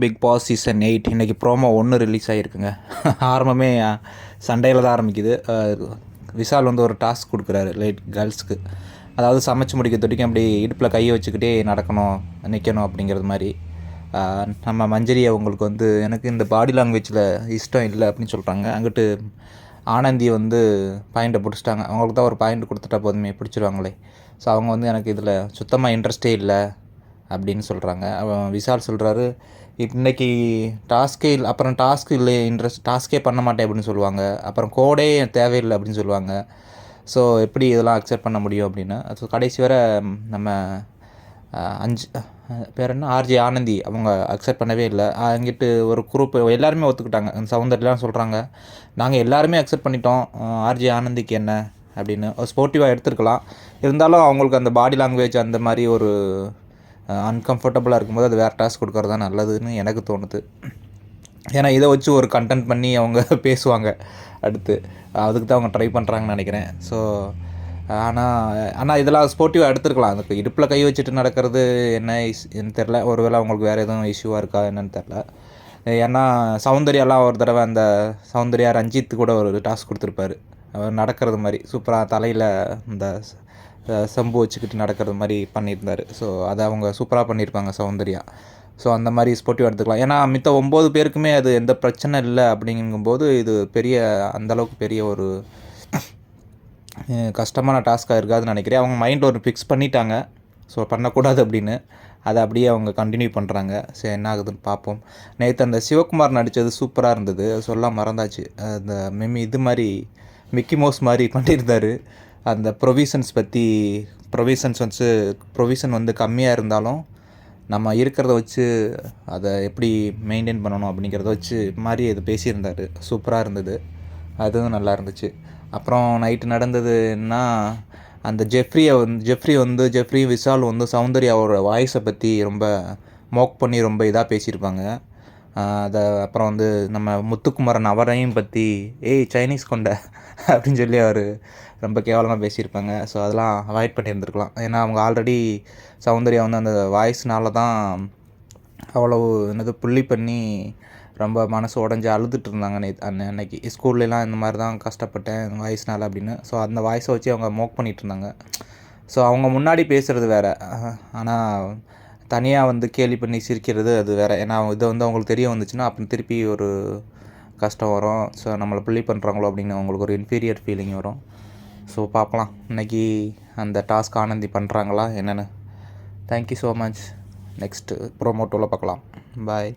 Big Boss season 8 இன்றைக்கி promo 1 release ஆகிருக்குங்க. ஆரம்பமே சண்டையில் தான் ஆரம்பிக்குது. விஷால் வந்து ஒரு டாஸ்க் கொடுக்குறாரு கேர்ள்ஸ்க்கு. அதாவது சமைச்சு முடிக்க தொட்டிக்கும் அப்படி இடுப்பில் கையை வச்சுக்கிட்டே நடக்கணும், நிற்கணும் அப்படிங்கிறது மாதிரி. நம்ம மஞ்சரி அவங்களுக்கு வந்து எனக்கு இந்த பாடி லாங்குவேஜில் இஷ்டம் இல்லை அப்படின்னு சொல்கிறாங்க. அங்கிட்டு ஆனந்தி வந்து பாயிண்ட்டை பிடிச்சிட்டாங்க. அவங்களுக்கு தான் ஒரு பாயிண்ட் கொடுத்துட்டா போதுமே, பிடிச்சிருவாங்களே. ஸோ அவங்க வந்து எனக்கு இதில் சுத்தமாக இன்ட்ரெஸ்டே இல்லை அப்படின்னு சொல்கிறாங்க. அவன் விஷால் சொல்கிறாரு, இன்றைக்கி டாஸ்கே இல்லை, அப்புறம் டாஸ்க்கு இல்லை, டாஸ்கே பண்ண மாட்டேன் அப்படின்னு சொல்லுவாங்க. அப்புறம் கோடே தேவையில்லை அப்படின்னு சொல்லுவாங்க. ஸோ எப்படி இதெல்லாம் அக்செப்ட் பண்ண முடியும் அப்படின்னு. ஸோ கடைசி வரை நம்ம 5 பேர் என்ன ஆர்ஜே ஆனந்தி அவங்க அக்செப்ட் பண்ணவே இல்லை. அங்கிட்டு ஒரு குரூப் எல்லாருமே ஒத்துக்கிட்டாங்க. சௌந்தர்யெலாம் சொல்கிறாங்க, நாங்கள் எல்லாருமே அக்செப்ட் பண்ணிட்டோம், ஆர்ஜே ஆனந்திக்கு என்ன அப்படின்னு. ஸ்போர்ட்டிவாக எடுத்துருக்கலாம். இருந்தாலும் அவங்களுக்கு அந்த பாடி லாங்குவேஜ் அந்த மாதிரி ஒரு அன்கம்ஃபர்டபுளாக இருக்கும்போது அது வேறு டாஸ்க் கொடுக்குறது தான் நல்லதுன்னு எனக்கு தோணுது. ஏன்னா இதை வச்சு ஒரு கண்டென்ட் பண்ணி அவங்க பேசுவாங்க அடுத்து. அதுக்கு தான் அவங்க ட்ரை பண்ணுறாங்கன்னு நினைக்கிறேன். ஸோ ஆனால் இதெல்லாம் ஸ்போர்ட்டிவாக எடுத்துருக்கலாம். அதுக்கு இடுப்பில் கை வச்சுட்டு நடக்கிறது என்ன தெரில. ஒருவேளை அவங்களுக்கு வேறு எதுவும் இஷ்யூவாக இருக்கா என்னன்னு தெரில. ஏன்னா சௌந்தர்யாலாம் ஒரு தடவை அந்த சௌந்தர்யா ரஞ்சித் கூட ஒரு டாஸ்க் கொடுத்துருப்பாரு. அவர் நடக்கிறது மாதிரி சூப்பராக தலையில் இந்த செம்பு வச்சுக்கிட்டு நடக்கிறது மாதிரி பண்ணியிருந்தார். ஸோ அதை அவங்க சூப்பராக பண்ணியிருப்பாங்க சௌந்தர்யா. ஸோ அந்த மாதிரி ஸ்போர்ட்டிவாக எடுத்துக்கலாம். ஏன்னா மித்த 9 பேருக்குமே அது எந்த பிரச்சனை இல்லை அப்படிங்கும்போது இது அந்தளவுக்கு பெரிய ஒரு கஷ்டமான டாஸ்க்காக இருக்காதுன்னு நினைக்கிறேன். அவங்க மைண்டில் ஒரு ஃபிக்ஸ் பண்ணிட்டாங்க, ஸோ பண்ணக்கூடாது அப்படின்னு. அதை அப்படியே அவங்க கண்டினியூ பண்ணுறாங்க. சரி, என்ன ஆகுதுன்னு பார்ப்போம். நேற்று அந்த சிவகுமார் நடித்தது சூப்பராக இருந்தது, சொல்ல மறந்தாச்சு. அந்த இது மாதிரி மிக்கி மவுஸ் மாதிரி பண்ணியிருந்தார். அந்த ப்ரொவிஷன் வந்து கம்மியாக இருந்தாலும் நம்ம இருக்கிறத வச்சு அதை எப்படி மெயின்டைன் பண்ணணும் அப்படிங்கிறத வச்சு மாதிரி இது பேசியிருந்தார். சூப்பராக இருந்தது, அதுவும் நல்லா இருந்துச்சு. அப்புறம் நைட்டு நடந்ததுன்னா அந்த ஜெஃப்ரி விஷால் வந்து சௌந்தர்யாவோட வாய்ஸை பற்றி ரொம்ப மோக் பண்ணி ரொம்ப இதாக பேசியிருப்பாங்க. அப்புறம் வந்து நம்ம முத்துக்குமரன் அவரையும் பற்றி சைனீஸ் கொண்ட அப்படின்னு சொல்லி அவர் ரொம்ப கேவலமாக பேசியிருப்பாங்க. ஸோ அதெல்லாம் அவாய்ட் பண்ணியிருந்துருக்கலாம். ஏன்னா அவங்க ஆல்ரெடி சௌந்தர்யா வந்து அந்த வாய்ஸ்னால தான் அவ்வளவு புள்ளி பண்ணி ரொம்ப மனசு உடஞ்சி அழுதுட்டு இருந்தாங்க அன்னைக்கு. ஸ்கூல்லலாம் இந்த மாதிரி தான் கஷ்டப்பட்டேன் வாய்ஸ்னால் அப்படின்னு. ஸோ அந்த வாய்ஸை வச்சு அவங்க மோக் பண்ணிகிட்டு இருந்தாங்க. ஸோ அவங்க முன்னாடி பேசுகிறது வேறு, ஆனால் தனியாக வந்து கேலி பண்ணி சிரிக்கிறது அது வேறு. ஏன்னா இதை வந்து அவங்களுக்கு தெரிய வந்துச்சுன்னா அப்புறம் திருப்பி ஒரு கஷ்டம் வரும். ஸோ நம்மளை புள்ளி பண்ணுறாங்களோ அப்படின்னு அவங்களுக்கு ஒரு இன்ஃபீரியர் ஃபீலிங் வரும். ஸோ பார்க்கலாம் இன்றைக்கி அந்த டாஸ்க் ஆனந்தி பண்ணுறாங்களா என்னென்னு. Thank you so much. நெக்ஸ்ட்டு ப்ரோமோட்டோவில் பார்க்கலாம். பாய்.